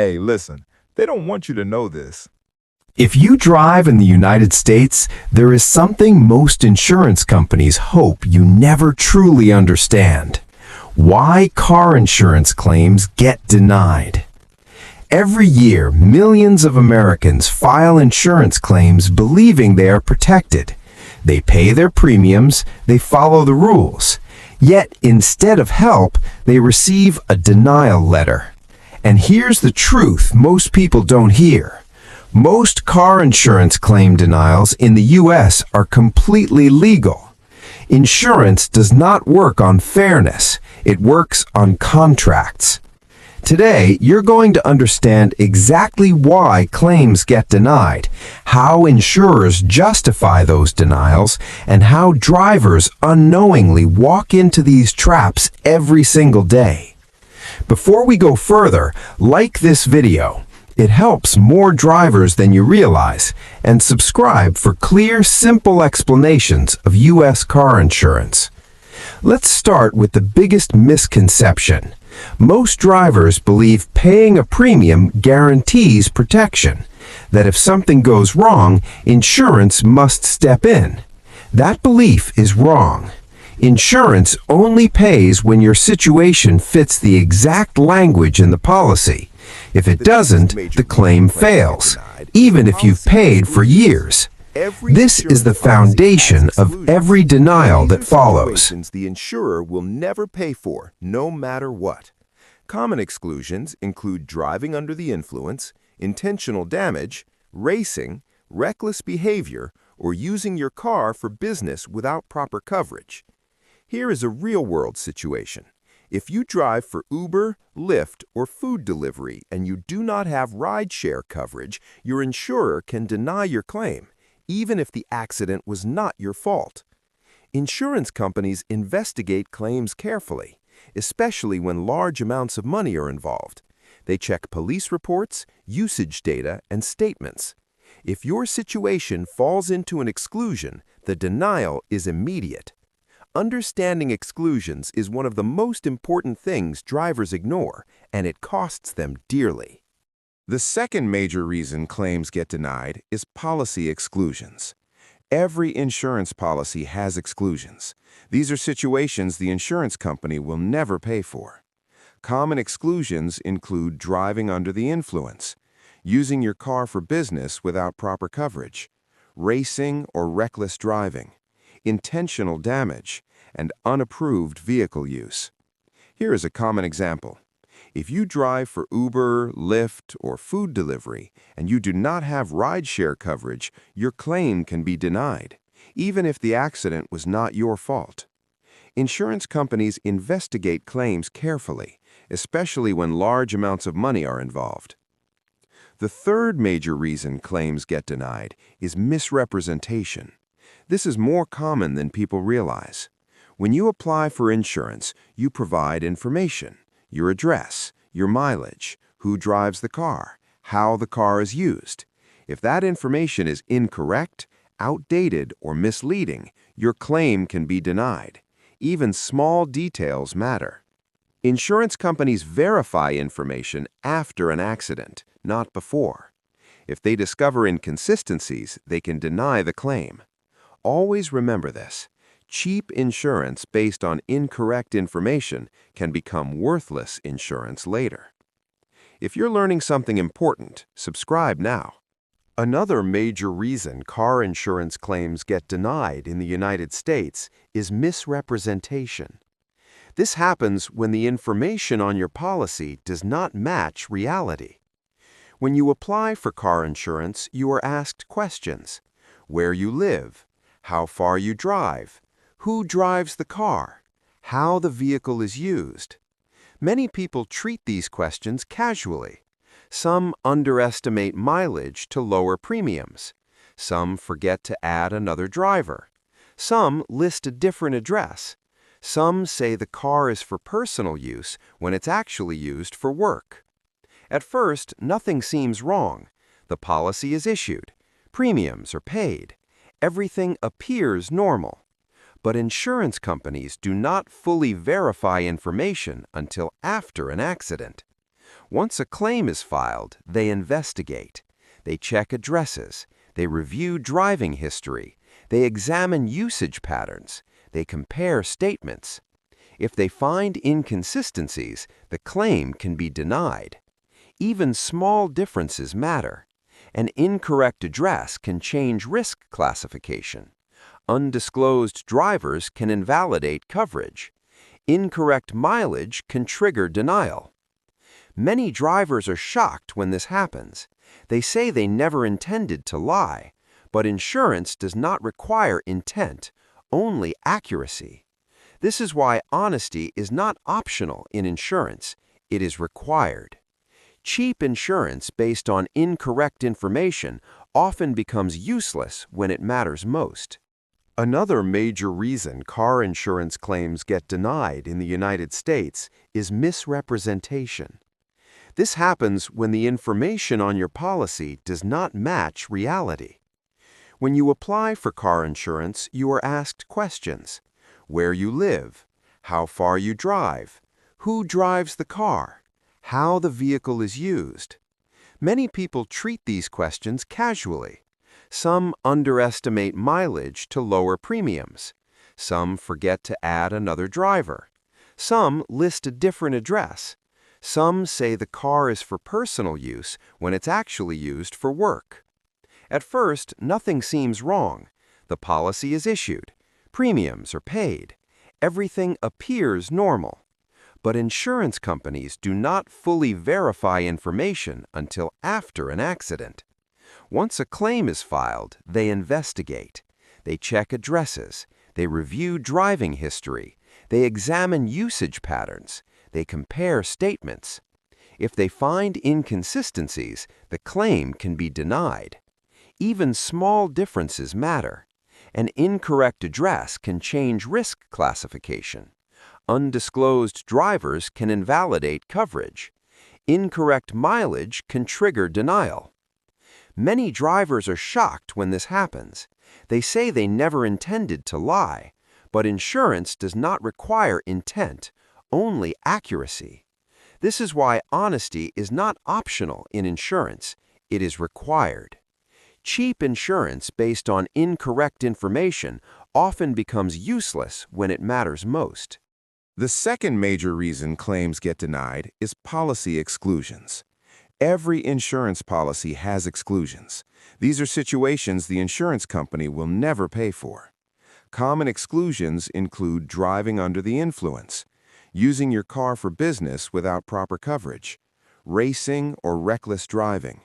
Hey, listen, they don't want you to know this. If you drive in the United States, there is something most insurance companies hope you never truly understand. Why car insurance claims get denied. Every year, millions of Americans file insurance claims believing they are protected. They pay their premiums, they follow the rules. Yet, instead of help, they receive a denial letter. And here's the truth most people don't hear. Most car insurance claim denials in the U.S. are completely legal. Insurance does not work on fairness, it works on contracts. Today, you're going to understand exactly why claims get denied, how insurers justify those denials, and how drivers unknowingly walk into these traps every single day. Before we go further, like this video. It helps more drivers than you realize, and subscribe for clear, simple explanations of U.S. car insurance. Let's start with the biggest misconception. Most drivers believe paying a premium guarantees protection, that if something goes wrong, insurance must step in. That belief is wrong. Insurance only pays when your situation fits the exact language in the policy. If it doesn't, the claim fails, even if you've paid for years. This is the foundation of every denial that follows. The insurer will never pay for, no matter what. Common exclusions include driving under the influence, intentional damage, racing, reckless behavior, or using your car for business without proper coverage. Here is a real-world situation. If you drive for Uber, Lyft, or food delivery and you do not have rideshare coverage, your insurer can deny your claim, even if the accident was not your fault. Insurance companies investigate claims carefully, especially when large amounts of money are involved. They check police reports, usage data, and statements. If your situation falls into an exclusion, the denial is immediate. Understanding exclusions is one of the most important things drivers ignore, and it costs them dearly. The second major reason claims get denied is policy exclusions. Every insurance policy has exclusions. These are situations the insurance company will never pay for. Common exclusions include driving under the influence, using your car for business without proper coverage, racing or reckless driving, intentional damage, and unapproved vehicle use. Here is a common example. If you drive for Uber, Lyft, or food delivery, and you do not have rideshare coverage, your claim can be denied, even if the accident was not your fault. Insurance companies investigate claims carefully, especially when large amounts of money are involved. The third major reason claims get denied is misrepresentation. This is more common than people realize. When you apply for insurance, you provide information, your address, your mileage, who drives the car, how the car is used. If that information is incorrect, outdated, or misleading, your claim can be denied. Even small details matter. Insurance companies verify information after an accident, not before. If they discover inconsistencies, they can deny the claim. Always remember this. Cheap insurance based on incorrect information can become worthless insurance later. If you're learning something important, subscribe now. Another major reason car insurance claims get denied in the United States is misrepresentation. This happens when the information on your policy does not match reality. When you apply for car insurance, you are asked questions: where you live, how far you drive, who drives the car, how the vehicle is used. Many people treat these questions casually. Some underestimate mileage to lower premiums. Some forget to add another driver. Some list a different address. Some say the car is for personal use when it's actually used for work. At first, nothing seems wrong. The policy is issued. Premiums are paid. Everything appears normal. But insurance companies do not fully verify information until after an accident. Once a claim is filed, they investigate. They check addresses. They review driving history. They examine usage patterns. They compare statements. If they find inconsistencies, the claim can be denied. Even small differences matter. An incorrect address can change risk classification. Undisclosed drivers can invalidate coverage. Incorrect mileage can trigger denial. Many drivers are shocked when this happens. They say they never intended to lie, but insurance does not require intent, only accuracy. This is why honesty is not optional in insurance, it is required. Cheap insurance based on incorrect information often becomes useless when it matters most. Another major reason car insurance claims get denied in the United States is misrepresentation. This happens when the information on your policy does not match reality. When you apply for car insurance, you are asked questions: where you live, how far you drive, who drives the car, how the vehicle is used. Many people treat these questions casually. Some underestimate mileage to lower premiums. Some forget to add another driver. Some list a different address. Some say the car is for personal use when it's actually used for work. At first, nothing seems wrong. The policy is issued. Premiums are paid. Everything appears normal. But insurance companies do not fully verify information until after an accident. Once a claim is filed, they investigate. They check addresses. They review driving history. They examine usage patterns. They compare statements. If they find inconsistencies, the claim can be denied. Even small differences matter. An incorrect address can change risk classification. Undisclosed drivers can invalidate coverage. Incorrect mileage can trigger denial. Many drivers are shocked when this happens. They say they never intended to lie, but insurance does not require intent, only accuracy. This is why honesty is not optional in insurance, it is required. Cheap insurance based on incorrect information often becomes useless when it matters most. The second major reason claims get denied is policy exclusions. Every insurance policy has exclusions. These are situations the insurance company will never pay for. Common exclusions include driving under the influence, using your car for business without proper coverage, racing or reckless driving,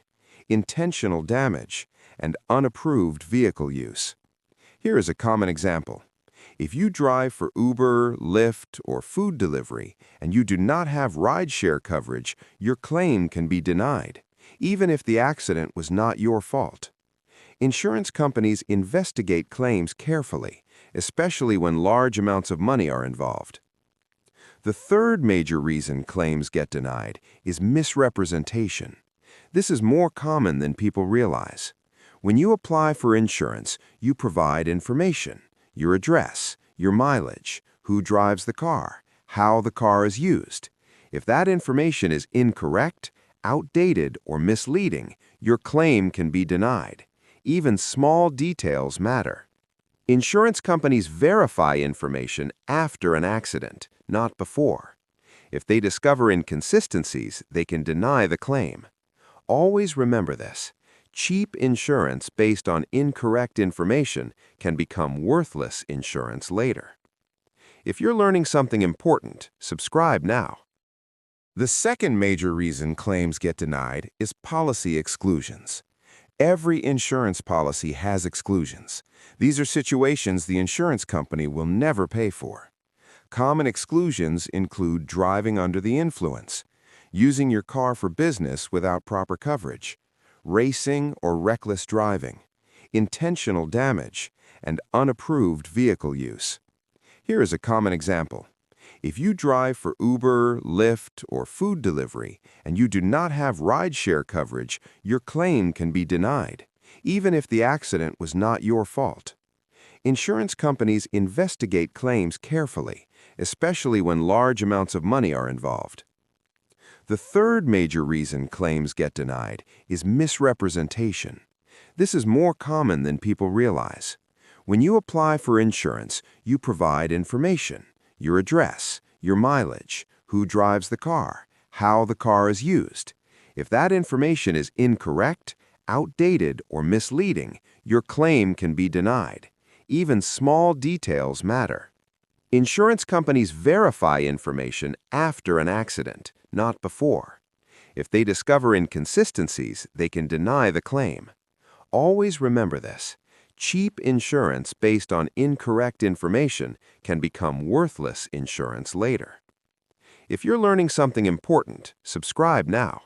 intentional damage, and unapproved vehicle use. Here is a common example. If you drive for Uber, Lyft, or food delivery, and you do not have rideshare coverage, your claim can be denied, even if the accident was not your fault. Insurance companies investigate claims carefully, especially when large amounts of money are involved. The third major reason claims get denied is misrepresentation. This is more common than people realize. When you apply for insurance, you provide information: your address, your mileage, who drives the car, how the car is used. If that information is incorrect, outdated, or misleading, your claim can be denied. Even small details matter. Insurance companies verify information after an accident, not before. If they discover inconsistencies, they can deny the claim. Always remember this. Cheap insurance based on incorrect information can become worthless insurance later. If you're learning something important, subscribe now. The second major reason claims get denied is policy exclusions. Every insurance policy has exclusions. These are situations the insurance company will never pay for. Common exclusions include driving under the influence, using your car for business without proper coverage, racing or reckless driving, intentional damage, and unapproved vehicle use. Here is a common example. If you drive for Uber, Lyft, or food delivery, and you do not have rideshare coverage, your claim can be denied, even if the accident was not your fault. Insurance companies investigate claims carefully, especially when large amounts of money are involved. The third major reason claims get denied is misrepresentation. This is more common than people realize. When you apply for insurance, you provide information: your address, your mileage, who drives the car, how the car is used. If that information is incorrect, outdated, or misleading, your claim can be denied. Even small details matter. Insurance companies verify information after an accident, not before. If they discover inconsistencies, they can deny the claim. Always remember this: cheap insurance based on incorrect information can become worthless insurance later. If you're learning something important, subscribe now.